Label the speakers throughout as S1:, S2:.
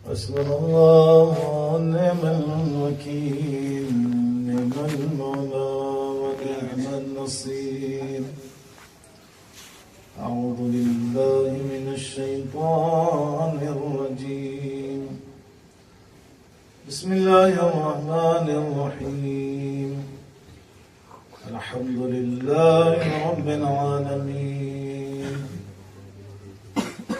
S1: حسبنا الله ونعم الوكيل، نعم المولى ونعم النصير. أعوذ بالله من الشيطان الرجيم. بسم الله الرحمن الرحيم. الحمد لله رب العالمين،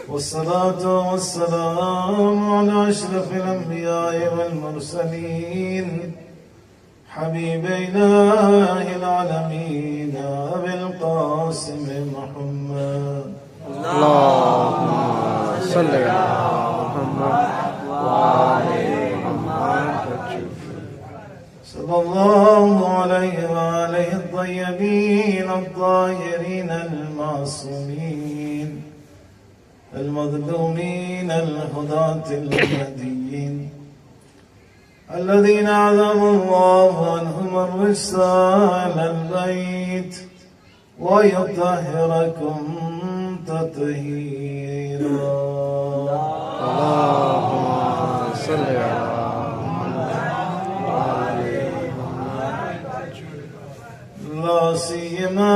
S1: والصلاة والسلام على أشرف الأنبياء والمرسلين، حبيب إله العالمين أبي القاسم محمد.
S2: اللهم صل على محمد وآل محمد.
S1: صلى الله عليه وآله الطيبين الطاهرين المعصومين المظلومين الهداة المهديين، الذين أعظم الله عنهم الرجس أهل البيت ويطهركم تطهيرا.
S2: اللهم صل على محمد وآل محمد.
S1: لا سيما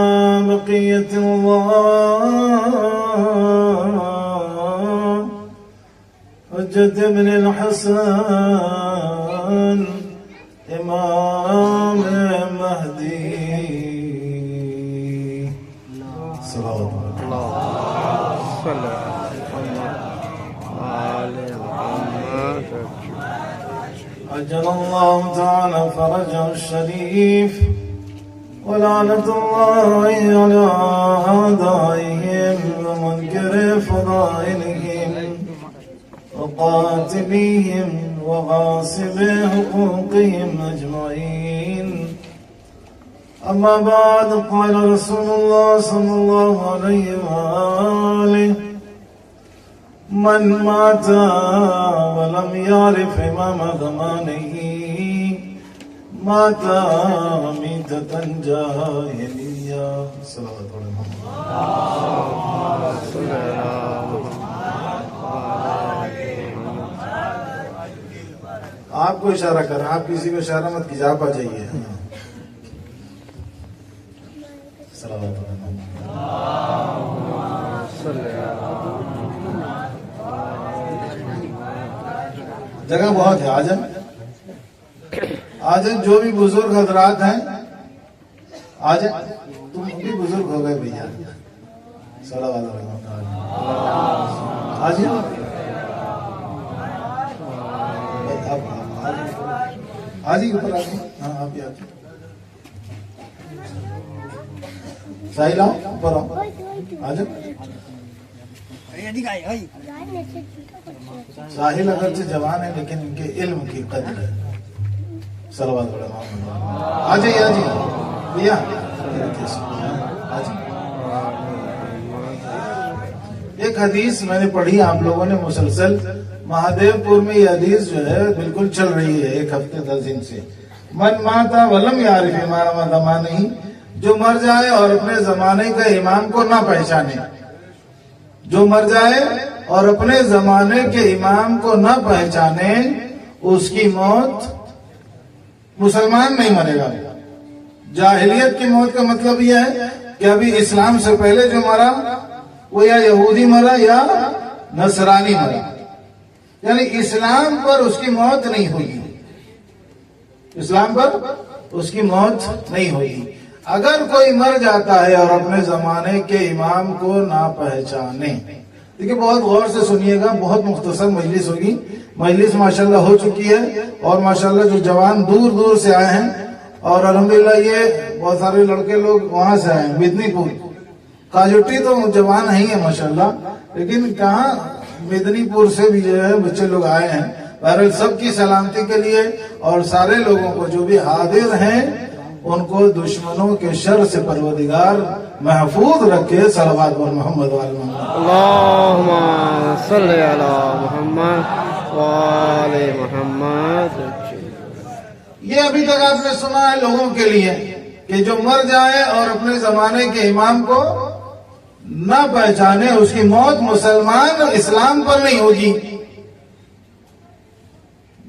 S1: بقية الله حجة ابن الحسن إمام مهدي صلوات
S2: اللهم صل على محمد وآل محمد.
S1: عجل الله تعالى فرجه الشريف، ولعنة الله على أعدائهم ومنكر فضائلهم وقاتليهم وغاصب حقوقهم أجمعين. أما بعد، قال رسول الله صلى الله عليه وآله: من مات ولم يعرف إمام زمانه مات ميتة جاهلية. صلوات الله.
S2: اللهم صل على
S1: آپ کو اشارہ کر، آپ کسی کو اشارہ مت کیجیے، آپ آ جائیے. صلوات اللہ.
S2: صل على
S1: جگہ بہت ہے، آ جائیں آ جائیں. جو بھی بزرگ حضرات ہیں آ جائیں. تم بھی بزرگ ہو گئے بھیا. صلوات اللہ. آ جائیں. آجی اوپر آجی. ہاں آپ بھی آجی. ساحل آؤ اوپر آؤ. آجا. ساحل اگرچہ جوان ہے لیکن ان کے علم کی قدر ہے. صلوات اللہ. آ جائیے آ جائیے بھیا. ایک حدیث میں نے پڑھی آپ لوگوں نے مسلسل. مہادیو پور میں یہ حدیث جو ہے بالکل چل رہی ہے ایک ہفتے 10 دن سے. من ماتا ولم یعرف امام زمانہ، جو مر جائے اور اپنے زمانے کا امام کو نہ پہچانے. جو مر جائے اور اپنے زمانے کے امام کو نہ پہچانے، اس کی موت مسلمان نہیں مرے گا. جاہلیت کی موت کا مطلب یہ ہے کہ ابھی اسلام سے پہلے جو مرا وہ یا یہودی مرا یا نصرانی مرا، یعنی اسلام پر اس کی موت نہیں ہوگی. اسلام پر اس کی موت نہیں ہوگی. اگر کوئی مر جاتا ہے اور اپنے زمانے کے امام کو نہ پہچانے. دیکھیں بہت غور سے سنیے گا، بہت مختصر مجلس ہوگی. مجلس ماشاءاللہ ہو چکی ہے اور ماشاءاللہ جو جوان دور دور سے آئے ہیں، اور الحمدللہ یہ بہت سارے لڑکے لوگ وہاں سے آئے ہیں، مدنی پور. کاجوٹی تو جوان ہی ہے ماشاءاللہ، لیکن کہاں مدنی پور سے بھی جو ہے بچے لوگ آئے ہیں. بہرحال سب کی سلامتی کے لیے اور سارے لوگوں کو جو بھی حاضر ہیں ان کو دشمنوں کے شر سے پروردگار محفوظ رکھے. صلوات اور محمد وآل محمد.
S2: اللهم صل على محمد وآل محمد.
S1: یہ ابھی تک آپ نے سنا ہے لوگوں کے لیے کہ جو مر جائے اور اپنے زمانے کے امام کو نہ پہچانے، اس کی موت مسلمان اسلام پر نہیں ہوگی.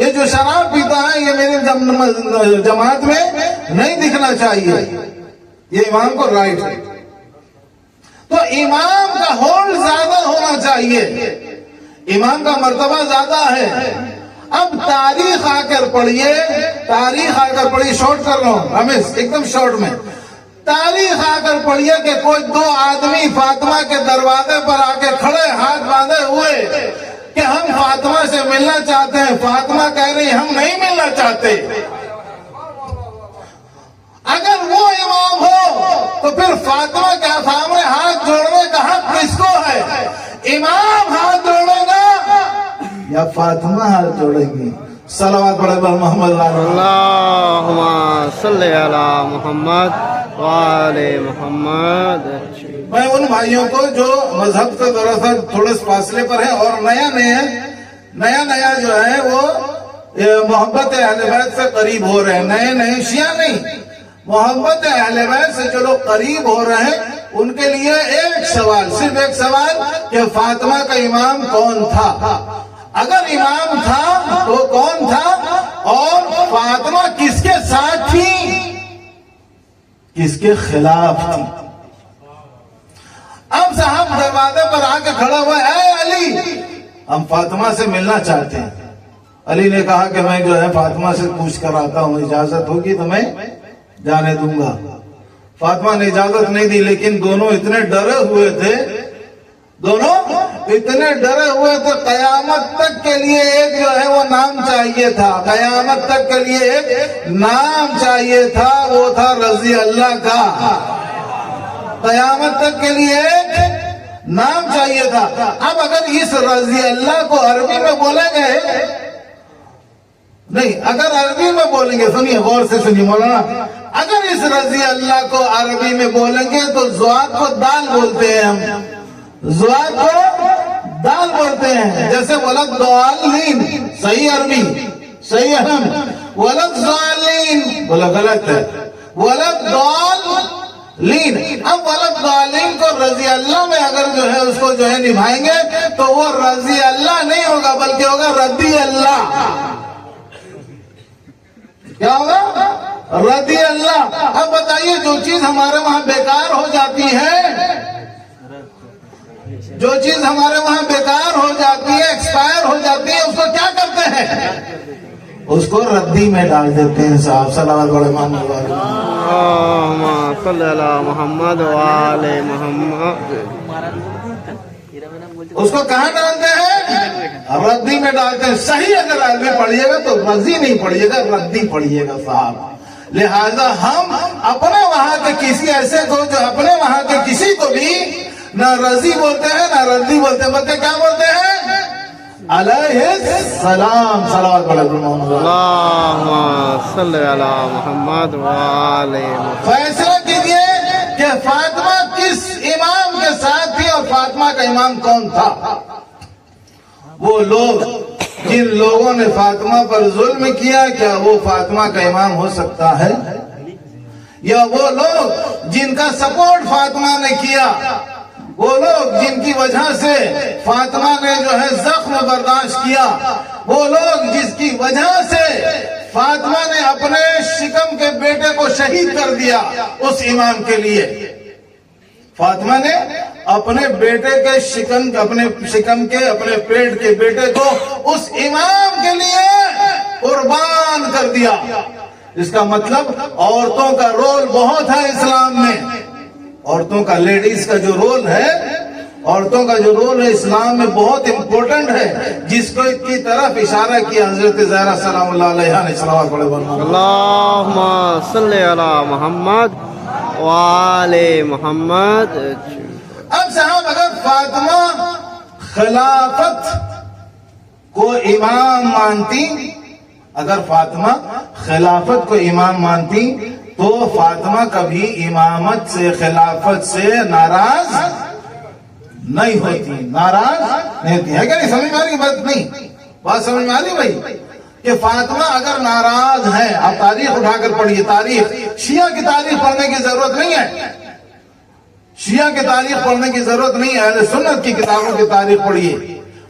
S1: یہ جو شراب پیتا ہے یہ میری جماعت میں نہیں دکھنا چاہیے، یہ امام کو رائٹ ہے۔ تو امام کا ہولڈ زیادہ ہونا چاہیے، امام کا مرتبہ زیادہ ہے۔ اب تاریخ آ کر پڑھیے، تاریخ آ کر پڑھیے، شارٹ کر رہا ہوں رمیش، ایک دم شارٹ میں۔ تاریخ آ کر پڑھیے کہ کوئی دو آدمی فاطمہ کے دروازے پر آ کے کھڑے ہاتھ باندھے ہوئے کہ ہم فاطمہ سے ملنا چاہتے ہیں، فاطمہ کہہ رہی ہم نہیں ملنا چاہتے۔ اگر وہ امام ہو تو پھر فاطمہ کے سامنے ہاتھ جوڑنے کا حق کس کو ہے؟ امام ہاتھ جوڑے گا یا فاطمہ ہاتھ جوڑے گی؟ صلوات پڑھے پر محمد
S2: اللہم صلی علی محمد وآل محمد۔
S1: میں ان بھائیوں کو جو مذہب سے دراصل تھوڑے فاصلے پر ہیں اور نیا جو ہے وہ محبت اہل بیت سے قریب ہو رہے ہیں، نئے شیعہ نہیں، محبت اہل بیت سے جو لوگ قریب ہو رہے ہیں ان کے لیے ایک سوال، صرف ایک سوال کہ فاطمہ کا امام کون تھا؟ اگر امام تھا تو کون تھا؟ اور فاطمہ کس کے ساتھ تھی، کس کے خلاف تھی؟ اب صاحب دروازے پر آ کے کھڑا ہوا، اے علی ہم فاطمہ سے ملنا چاہتے ہیں۔ علی نے کہا کہ میں جو ہے فاطمہ سے پوچھ کر آتا ہوں، اجازت ہوگی تو میں جانے دوں گا۔ فاطمہ نے اجازت نہیں دی، لیکن دونوں اتنے ڈرے ہوئے تھے، قیامت تک کے لیے ایک جو ہے وہ نام چاہیے تھا، قیامت تک کے لیے ایک نام چاہیے تھا، وہ تھا رضی اللہ کا۔ قیامت تک کے لیے ایک نام چاہیے تھا۔ اب اگر اس رضی اللہ کو عربی میں بولیں گے، نہیں اگر عربی میں بولیں گے، سنیے غور سے سنیے مولانا، اگر اس رضی اللہ کو عربی میں بولیں گے تو زواد کو دال بولتے ہیں، ہم زواد کو دال بولتے ہیں، جیسے ولد ضالین، صحیح عربی صحیح ہے، ولد ضالین بولا غلط ہے، ولد ضالین۔ اب ولد ضالین کو رضی اللہ میں اگر جو ہے اس کو جو ہے نبھائیں گے تو وہ رضی اللہ نہیں ہوگا بلکہ ہوگا ردی اللہ۔ کیا ہوگا؟ رضی اللہ۔ اب بتائیے جو چیز ہمارے وہاں بیکار ہو جاتی ہے، جو چیز ہمارے وہاں بیکار ہو جاتی ہے، ایکسپائر ہو جاتی ہے، اس کو کیا کرتے ہیں؟ اس کو ردی میں ڈال دیتے ہیں صاحب۔ صلوات پڑھے محمد
S2: اللہم صلی علی محمد وآل محمد۔
S1: اس کو کہاں ڈالتے ہیں؟ ردی میں ڈالتے ہیں۔ صحیح اگر عربی پڑھیے گا تو رضی نہیں پڑھیے گا، ردی پڑھیے گا صاحب۔ لہذا ہم اپنے وہاں کے کسی ایسے کو جو اپنے وہاں کے کسی کو بھی نہ رضی بولتے ہیں نہ ردی بولتے ہیں، بلکہ کیا بولتے ہیں؟ علیہ السلام۔ صلوات پڑھے محمد۔
S2: اللہم صلی علی محمد وآل محمد۔
S1: فیصلہ کیجئے کہ فاطمہ کس امام کے ساتھ تھی اور فاطمہ کا امام کون تھا؟ وہ لوگ جن لوگوں نے فاطمہ پر ظلم کیا، کیا وہ فاطمہ کا امام ہو سکتا ہے؟ یا وہ لوگ جن کا سپورٹ فاطمہ نے کیا، وہ لوگ جن کی وجہ سے فاطمہ نے جو ہے زخم برداشت کیا، وہ لوگ جس کی وجہ سے فاطمہ نے اپنے شکم کے بیٹے کو شہید کر دیا، اس امام کے لیے فاطمہ نے اپنے بیٹے کے اپنے پیٹ کے بیٹے کو اس امام کے لیے قربان کر دیا۔ اس کا مطلب عورتوں کا رول بہت ہے اسلام میں، عورتوں کا، لیڈیز کا جو رول ہے، عورتوں کا جو رول ہے اسلام میں بہت امپورٹنٹ ہے، جس کو کی طرف اشارہ کیا حضرت زہرا سلام اللہ علیہ نے۔ صلوات پڑھے
S2: اللہم صلی علی محمد وآل محمد۔
S1: اب صاحب اگر فاطمہ خلافت کو امام مانتی، اگر فاطمہ خلافت کو امام مانتی تو فاطمہ کبھی امامت سے، خلافت سے ناراض نہیں ہوتی، ناراض نہیں ہوتی ہے کہ نہیں؟ سمجھ میں آ رہی بات؟ نہیں بات سمجھ میں آ رہی بھائی کہ فاطمہ اگر ناراض ہے، آپ تاریخ اٹھا کر پڑھیے، تاریخ شیعہ کی تاریخ پڑھنے کی ضرورت نہیں ہے، شیعہ کی تاریخ پڑھنے کی ضرورت نہیں ہے، اہل سنت کی کتابوں کی تاریخ پڑھیے۔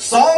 S1: 100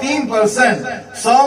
S1: 3%, 100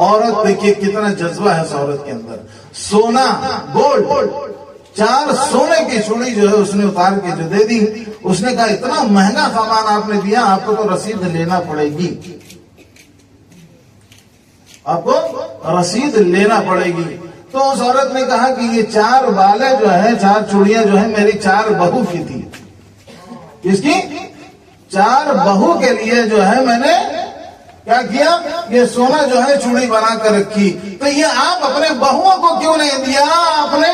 S1: عورت دیکھیے کتنا جذبہ ہے اس عورت کے اندر. سونا گولڈ 4 سونے کی چوڑی جو ہے اس نے اتار کے جو دے دی. اس نے کہا اتنا مہنگا سامان آپ نے دیا, آپ کو تو رسید لینا پڑے گی, آپ کو رسید لینا پڑے گی. تو اس عورت نے کہا کہ یہ 4 بالیں جو ہے 4 چوڑیاں جو ہے میری 4 بہو کی تھی. کس کی؟ 4 بہو کے لیے جو ہے میں نے کیا کیا, یہ سونا جو ہے چوڑی بنا کر رکھی. تو یہ آپ اپنے بہوؤں کو کیوں نہیں دیا آپ نے,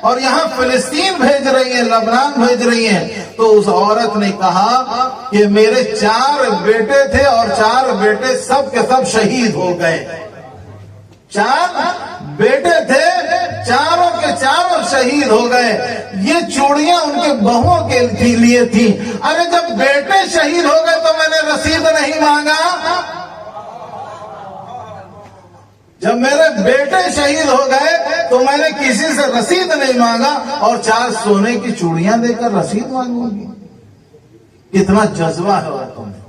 S1: اور یہاں فلسطین بھیج رہی ہیں, لبنان بھیج رہی ہیں. تو اس عورت نے کہا کہ میرے 4 بیٹے تھے اور 4 بیٹے سب کے سب شہید ہو گئے. 4 بیٹے تھے, چاروں کے چاروں شہید ہو گئے. یہ چوڑیاں ان کے بہوؤں کے لیے تھی. ارے جب بیٹے شہید ہو گئے تو میں نے رسید نہیں مانگا, جب میرے بیٹے شہید ہو گئے تو میں نے کسی سے رسید نہیں مانگا, اور 4 سونے کی چوڑیاں دے کر رسید مانگوں گی. کتنا جذبہ ہے عورتوں میں.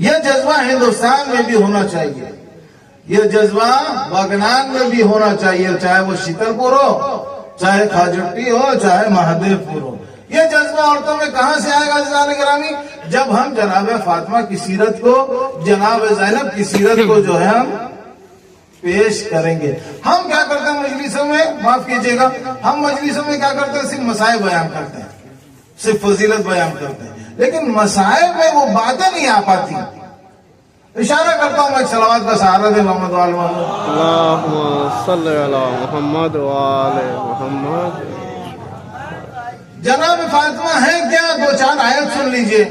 S1: یہ جذبہ ہندوستان میں بھی ہونا چاہیے, یہ جذبہ باگنان میں بھی ہونا چاہیے, چاہے وہ شیتل پور ہو, چاہے کھاجٹی ہو, چاہے مہادیو پور ہو. یہ جذبہ عورتوں میں کہاں سے آئے گا عزیزان گرامی؟ جب ہم جناب فاطمہ کی سیرت کو, جناب زینب کی سیرت کو جو ہے ہم پیش کریں گے. ہم کیا کرتے ہیں مجلسوں میں, معاف کیجیے گا, ہم مجلسوں میں کیا کرتے ہیں, صرف مسائل بیان کرتے ہیں, صرف فضیلت بیان کرتے ہیں, لیکن مسائل میں وہ باتیں نہیں آ پاتی. اشارہ کرتا ہوں میں صلوات کا سہارا دے محمد وآل محمد.
S2: اللہم صلی علی محمد وآل محمد.
S1: جناب فاطمہ ہے کیا, 2-4 آیت سن لیجئے.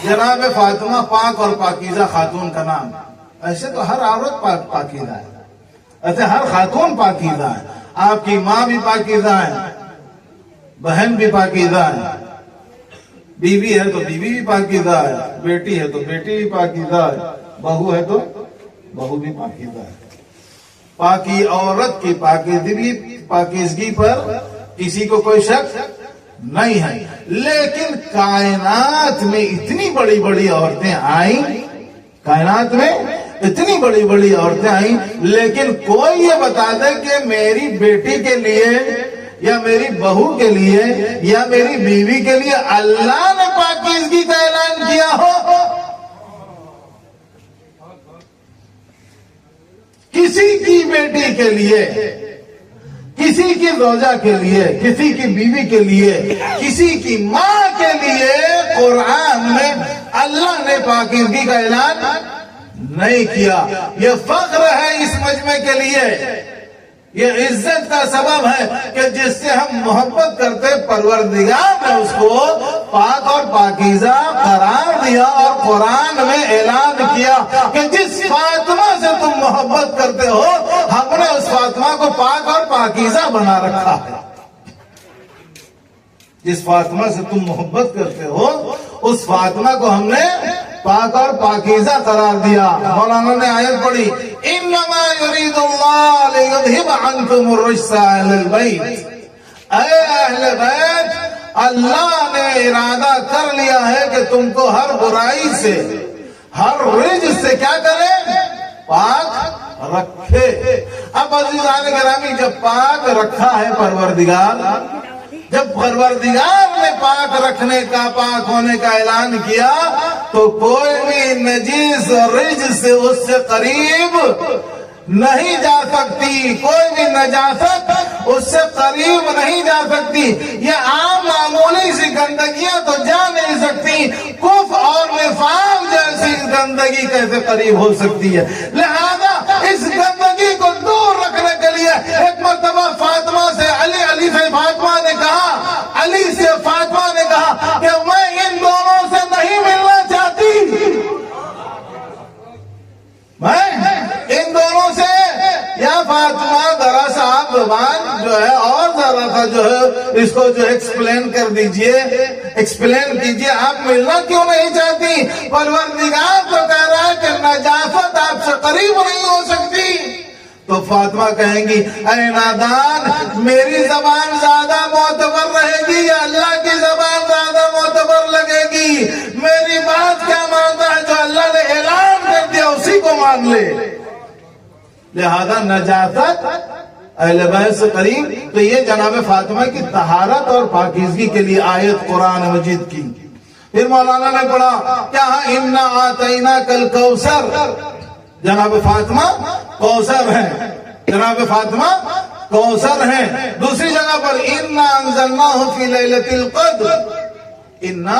S1: جناب فاطمہ پاک اور پاکیزہ خاتون کا نام. ایسے تو ہر عورت پاکیزہ ہے, ایسے ہر خاتون پاکیزہ ہے. آپ کی ماں بھی پاکیزہ ہے, بہن بھی پاکیزہ ہے, بیوی ہے تو بیوی بھی پاکیزہ ہے, بیٹی ہے تو بیٹی بھی پاکیزہ ہے, بہو ہے تو بہو بھی پاکیزہ ہے. پاکی عورت کی پاکیزگی پر کسی کو کوئی شک نہیں ہے. لیکن کائنات میں اتنی بڑی بڑی عورتیں آئیں, کائنات میں اتنی بڑی بڑی عورتیں آئیں, لیکن کوئی یہ بتا دے کہ میری بیٹی کے لیے یا میری بہو کے لیے یا میری بیوی کے لیے اللہ نے پاکیزگی کا اعلان کیا ہو. کسی کی بیٹی کے لیے, کسی کی زوجہ کے لیے, کسی کی بیوی کے لیے, کسی کی ماں کے لیے قرآن میں اللہ نے پاکیزگی کا اعلان نہیں کیا. یہ فخر ہے اس مجمع کے لیے, یہ عزت کا سبب ہے کہ جس سے ہم محبت کرتے, پروردگار نے اس کو پاک اور پاکیزہ قرار دیا, اور قرآن میں اعلان کیا کہ جس فاطمہ سے تم محبت کرتے ہو ہم نے اس فاطمہ کو پاک اور پاکیزہ بنا رکھا ہے. جس فاطمہ سے تم محبت کرتے ہو اس فاطمہ کو ہم نے پاک اور پاکیزہ قرار دیا. مولانا نے آیت پڑھی, انما یرید اللہ لیذہب عنکم الرجس اہل البیت. اے اہل بیت, اللہ نے ارادہ کر لیا ہے کہ تم کو ہر برائی سے, ہر رجس سے کیا کرے, پاک رکھے. اب عزیزان گرامی, جب پاک رکھا ہے پروردگار, جب پروردگار نے پاک رکھنے کا, پاک ہونے کا اعلان کیا, تو کوئی بھی نجیس رجس سے اس سے قریب نہیں جا سکتی, کوئی بھی نجاست اس سے قریب نہیں جا سکتی. یہ عام معمولی سی گندگیاں تو جا نہیں سکتی, کفر اور نفاق جیسی گندگی کیسے قریب ہو سکتی ہے. لہذا اس گندگی کو دور رکھنے کے لیے ایک مرتبہ فاطمہ سے علی سے فاطمہ نے کہا, علی سے فاطمہ نے کہا کہ میں ان دونوں سے نہیں ملنا چاہتی, میں ان دونوں سے. یا فاطمہ ذرا سا آپ زبان جو ہے اور ذرا سا جو ہے اس کو جو ایکسپلین کر دیجئے, ایکسپلین کیجئے, آپ ملنا کیوں نہیں چاہتی؟ پروردگار تو کہہ رہا ہے کہ نجاست آپ سے قریب نہیں ہو سکتی. تو فاطمہ کہیں گی, اے نادان, میری زبان زیادہ معتبر رہے گی یا اللہ کی زبان زیادہ معتبر لگے گی؟ میری بات کیا مانتا ہے, جو اللہ نے اعلان کر دیا اسی کو مان لے. لہذا نجاست اہل بیت سے قریب. تو یہ جناب فاطمہ کی طہارت اور پاکیزگی کے لیے آیت قرآن مجید کی. پھر مولانا نے پڑھا کیا انا آتیناک الکوثر، جناب فاطمہ کوثر ہیں، جناب فاطمہ کوثر ہیں. دوسری جگہ پر انا انزلناہ فی لیلۃ القدر، انا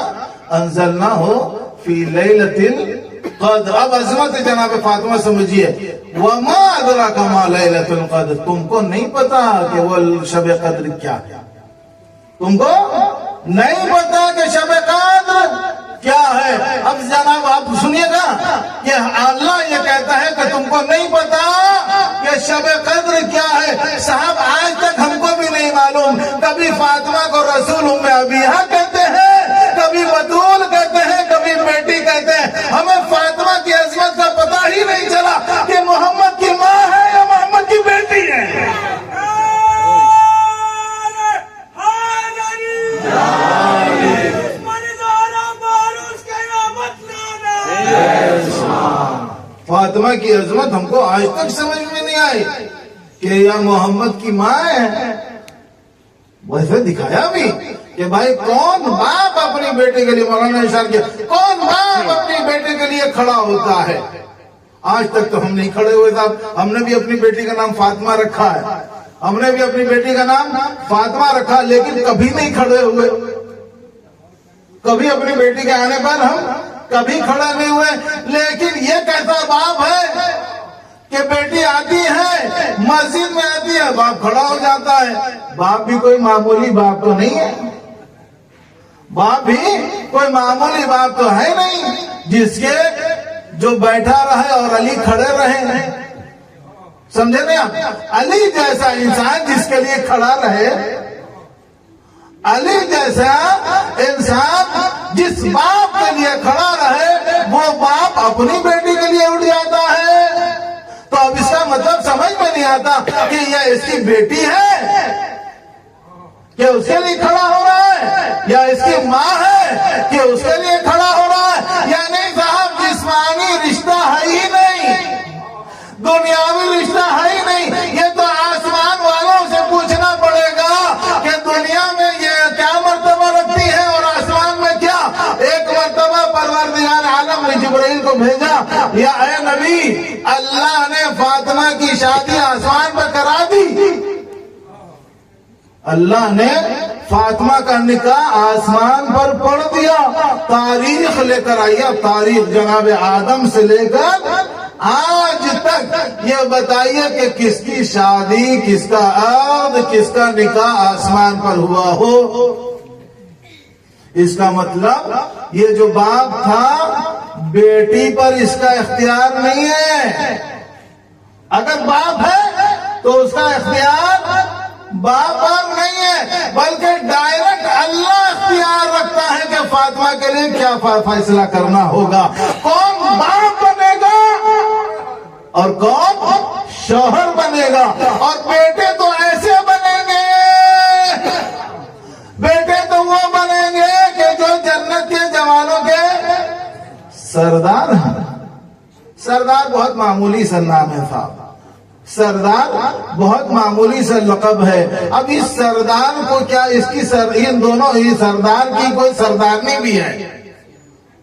S1: انزلناہ فی لیلۃ القدر. اب عظمت جناب فاطمہ سمجھیے. وما ادراک ما لیلۃ القدر، تم کو نہیں پتا کہ وہ شب قدر کیا ہے، تم کو نہیں پتا کہ شب قدر کیا ہے. اب جناب آپ سنیے گا کہ اللہ یہ کہتا ہے کہ تم کو نہیں پتا کہ شب قدر کیا ہے. صاحب آج تک ہم کو بھی نہیں معلوم. کبھی فاطمہ کو رسول ام ابیہا کہتے ہیں، کبھی بطول کہتے ہیں، کبھی بیٹی کہتے ہیں. ہمیں فاطمہ کی عظمت کا پتہ ہی نہیں چلا کہ محمد کی ماں ہے یا محمد کی بیٹی ہے. فاطمہ کی عظمت ہم کو آج تک سمجھ میں نہیں آئی کہ یا محمد کی ماں ہے. ویسے دکھایا بھی کہ بھائی کون باپ اپنی بیٹے کے لیے، مولانا نے اشارہ کیا کون باپ اپنی بیٹے کے لیے کھڑا ہوتا ہے. آج تک تو ہم نہیں کھڑے ہوئے صاحب. ہم نے بھی اپنی بیٹی کا نام فاطمہ رکھا ہے، ہم نے بھی اپنی بیٹی کا نام فاطمہ رکھا، لیکن کبھی نہیں کھڑے ہوئے. کبھی اپنی بیٹی کے آنے پر ہم کبھی کھڑا نہیں ہوئے. لیکن یہ کیسا باپ ہے کہ بیٹی آتی ہے، مسجد میں آتی ہے، باپ کھڑا ہو جاتا ہے. باپ بھی کوئی معمولی باپ تو نہیں ہے، باپ بھی کوئی معمولی باپ تو ہے نہیں جس کے جو بیٹھا رہے اور علی کھڑے رہے. سمجھے نہیں آپ؟ علی جیسا انسان جس کے لیے کھڑا رہے، علی جیسا انسان جس باپ کے لیے کھڑا رہے، وہ باپ اپنی بیٹی کے لیے اٹھ جاتا ہے. تو اب اس کا مطلب سمجھ میں نہیں آتا کہ یہ اس کی بیٹی ہے کہ اس کے لیے کھڑا ہو رہا ہے، یا اس کی ماں ہے کہ اس کے لیے کھڑا ہو رہا ہے. یعنی صاحب جسمانی رشتہ ہے ہی نہیں، دنیاوی رشتہ ہے ہی نہیں. یہ تو آسمان والوں سے پوچھنا پڑے گا کہ دنیا میں یہ کیا مرتبہ رکھتی ہے اور آسمان میں کیا. ایک مرتبہ پروردگار عالم نے جبرائیل کو بھیجا، یا اے نبی اللہ نے فاطمہ کی شادی آسمان میں کرا دی. اللہ نے فاطمہ کا نکاح آسمان پر پڑھ دیا. تاریخ لے کر آئیے، تاریخ جناب آدم سے لے کر آج تک یہ بتائیے کہ کس کی شادی، کس کا عقد، کس کا نکاح آسمان پر ہوا ہو. اس کا مطلب یہ جو باپ تھا بیٹی پر اس کا اختیار نہیں ہے. اگر باپ ہے تو اس کا اختیار باپ پر نہیں ہے، بلکہ ڈائریکٹ اللہ اختیار رکھتا ہے کہ فاطمہ کے لیے کیا فیصلہ کرنا ہوگا. کون باپ بنے گا اور کون شوہر بنے گا. اور بیٹے تو ایسے بنیں گے، بیٹے تو وہ بنیں گے کہ جو جنت کے جوانوں کے سردار ہیں. سردار بہت معمولی سا نام ہے صاحب، سردار بہت معمولی سا لقب ہے. اب اس سردار کو کیا اس کی ان دونوں ہی سردار کی کوئی سردارنی بھی ہے.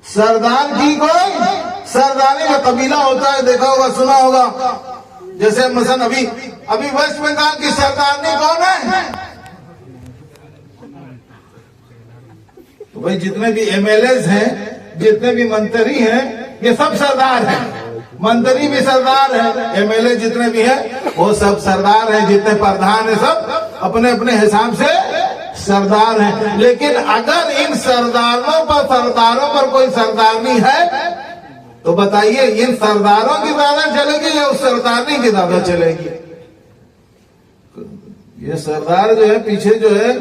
S1: سردار کی کوئی سردارنی کا قبیلہ ہوتا ہے، دیکھا ہوگا سنا ہوگا. جیسے مثلا ابھی ویسٹ بنگال کی سردارنی کون ہے؟ تو بھائی جتنے بھی ایم ایل ایز ہیں، جتنے بھی منتری ہیں، یہ سب سردار ہیں. منتری بھی سردار ہیں، ایم ایل اے جتنے بھی ہیں وہ سب سردار ہیں. جتنے پردھان ہیں سب اپنے اپنے حساب سے سردار ہیں. لیکن اگر ان سرداروں پر کوئی سردارنی ہے تو بتائیے ان سرداروں کی زیادہ چلے گی یا اس سردارنی کی زیادہ چلے گی؟ یہ سردار جو ہے پیچھے جو ہے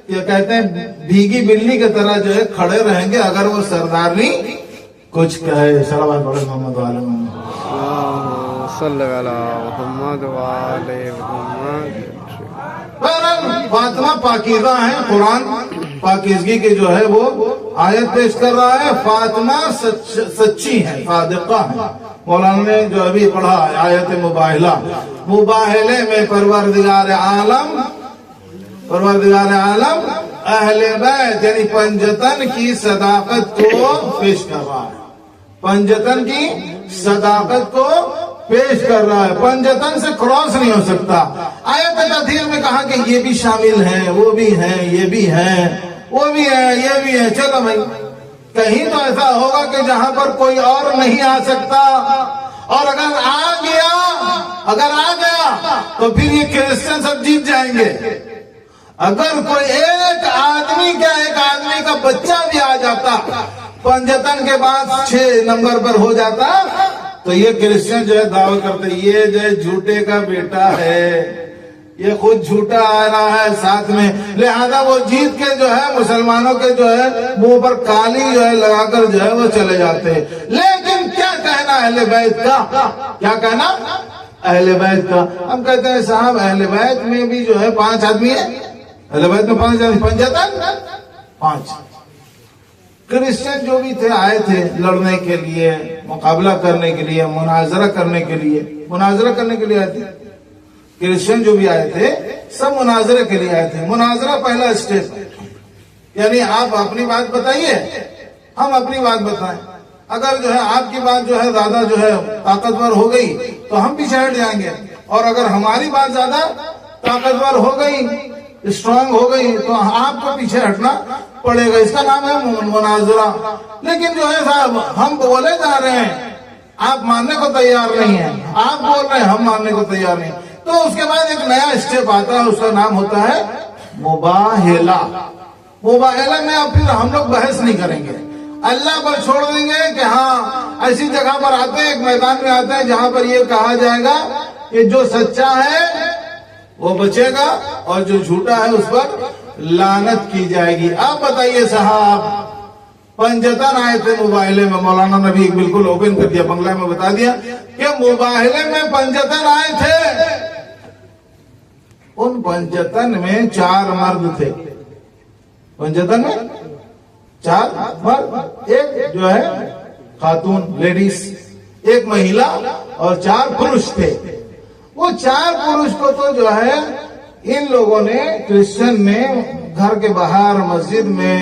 S1: یہ کہتے ہیں بھیگی بلی کی طرح جو ہے کھڑے رہیں گے اگر وہ سردارنی کچھ کہے. صلوات پڑھیں محمد وعلی محمد
S2: صلی اللہ محمد وعلی محمد.
S1: فاطمہ پاکیزہ ہیں. قرآن پاکیزگی کی جو ہے وہ آیت پیش کر رہا ہے. فاطمہ سچی ہے، صادقہ ہے. مولانا نے جو ابھی پڑھا آیت مباہلہ، مباہلے میں پروردگار عالم اہل بیت یعنی پنجتن کی صداقت کو پیش کر رہا ہے، پنجتن کی صداقت کو پیش کر رہا ہے، پنجتن سے کراس نہیں ہو سکتا۔ آیت تطہیر میں کہا کہ یہ بھی شامل ہیں، وہ بھی ہیں، یہ بھی ہیں، وہ بھی ہے، یہ بھی ہے۔ چلو بھائی، کہیں تو ایسا ہوگا کہ جہاں پر کوئی اور نہیں آ سکتا، اور اگر آ گیا تو پھر یہ کرسچن سب جیت جائیں گے۔ اگر کوئی ایک آدمی کا بچہ بھی آ جاتا، پنجتن کے بعد 6 نمبر پر ہو جاتا، تو یہ کرسچن جو ہے دعویٰ کرتے یہ جو ہے جھوٹے کا بیٹا ہے، یہ خود جھوٹا آ رہا ہے ساتھ میں، لہذا وہ جیت کے جو ہے مسلمانوں کے جو ہے منہ پر کالی جو ہے لگا کر جو ہے وہ چلے جاتے ہیں۔ لیکن کیا کہنا اہل بیت کا؟ کیا کہنا اہل بیت کا؟ ہم کہتے ہیں صاحب اہل بیت میں بھی جو ہے 5 آدمی ہیں، اہل بیت میں 5 آدمی، پنجتن 5۔ کرسچن جو بھی تھے آئے تھے لڑنے کے لیے، مقابلہ کرنے کے لیے، مناظرہ کرنے کے لیے آئے تھے۔ کرسچن جو بھی آئے تھے سب مناظرے کے لیے آئے تھے۔ مناظرہ پہلا اسٹیپ، یعنی آپ اپنی بات بتائیے، ہم اپنی بات بتائیں۔ اگر جو ہے آپ کی بات جو ہے زیادہ جو ہے طاقتور ہو گئی تو ہم پیچھے ہٹ جائیں گے، اور اگر ہماری بات زیادہ طاقتور ہو گئی، اسٹرانگ ہو گئی، تو آپ کو پیچھے ہٹنا پڑے گا۔ اس کا نام ہے مناظرہ۔ لیکن جو ہے صاحب ہم بولے جا رہے ہیں، آپ ماننے کو تیار نہیں ہیں، آپ بول رہے ہیں ہم ماننے کو تیار نہیں، تو اس کے بعد ایک نیا اسٹیپ آتا ہے، اس کا نام ہوتا ہے مباہلہ۔ مباہلہ میں اب پھر ہم لوگ بحث نہیں کریں گے، اللہ پر چھوڑ دیں گے کہ ہاں ایسی جگہ پر آتے ہیں، ایک میدان میں آتے ہیں جہاں پر یہ کہا جائے گا کہ جو سچا ہے وہ بچے گا اور جو جھوٹا ہے اس پر لعنت کی جائے گی۔ آپ بتائیے صاحب، پنجتن آئے تھے مباہلے میں، مولانا نے بھی بالکل اوپن کر دیا، بنگلہ میں بتا دیا کہ مباہلے میں پنجتن آئے تھے۔ ان پنجتن میں 4 مرد تھے، پنجتن میں 4 مرد، ایک جو ہے خاتون لیڈیز، ایک مہیلا اور 4 پروش تھے۔ وہ 4 پروش کو تو جو ہے ان لوگوں نے، کرسچن نے، گھر کے باہر مسجد میں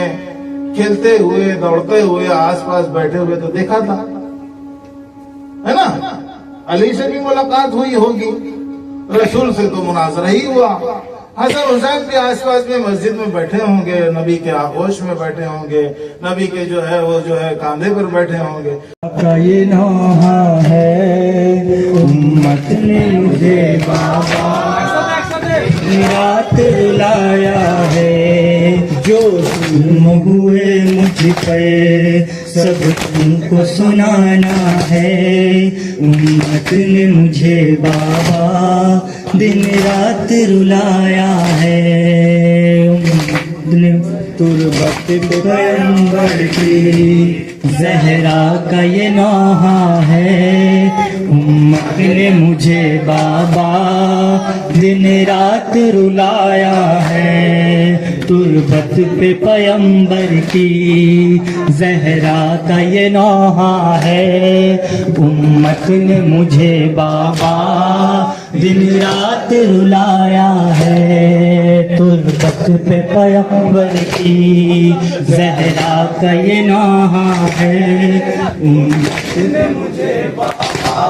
S1: کھیلتے ہوئے دوڑتے ہوئے آس پاس بیٹھے ہوئے تو دیکھا تھا، ہے نا؟ علی سے بھی ملاقات ہوئی ہوگی، رسول سے تو مناظرہ ہی ہوا، حسن حسین کے آس پاس میں مسجد میں بیٹھے ہوں گے، نبی کے آغوش میں بیٹھے ہوں گے، نبی کے جو ہے وہ جو ہے کاندھے پر بیٹھے ہوں گے۔
S3: کا یہ نوحہ ہے، امت نے مجھے بابا رات لایا ہے، جو ظلم ہوئے مجھ پر سب تم کو سنانا ہے، امت نے مجھے بابا دن رات رلایا ہے، امت نے تربت پیغمبر کی زہرا کا یہ نوحہ ہے، امت نے مجھے بابا دن رات رلایا ہے، تربت پہ پیغمبر کی زہرا کا یہ نوحہ ہے، امت نے مجھے بابا دن رات رلایا ہے، تربت پہ پیغمبر کی زہرا کا یہ نوحہ ہے، امت نے مجھے بابا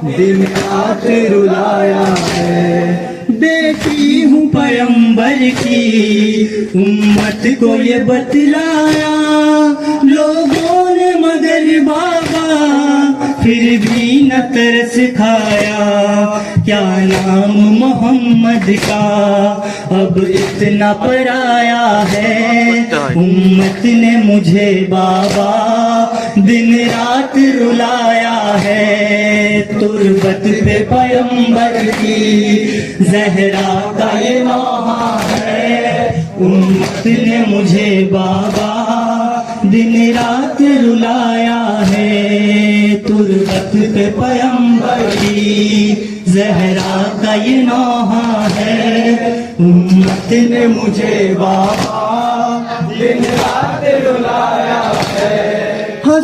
S3: دن رات رلایا ہے، بیٹی ہوں پیغمبر کی امت کو یہ بتلایا لوگوں نے، مگر بابا پھر بھی نہ ترس کھایا، کیا نام محمد کا اب اتنا پرایا ہے، امت نے مجھے بابا دن رات رلایا ہے، تربت پہ پیغمبر کی زہرا کا یہ نوحہ ہے، امت نے مجھے بابا دن رات رلایا ہے، تربت پہ پیغمبر کی زہرا کا یہ نوحہ ہے، امت نے مجھے بابا دن رات رلایا ہے،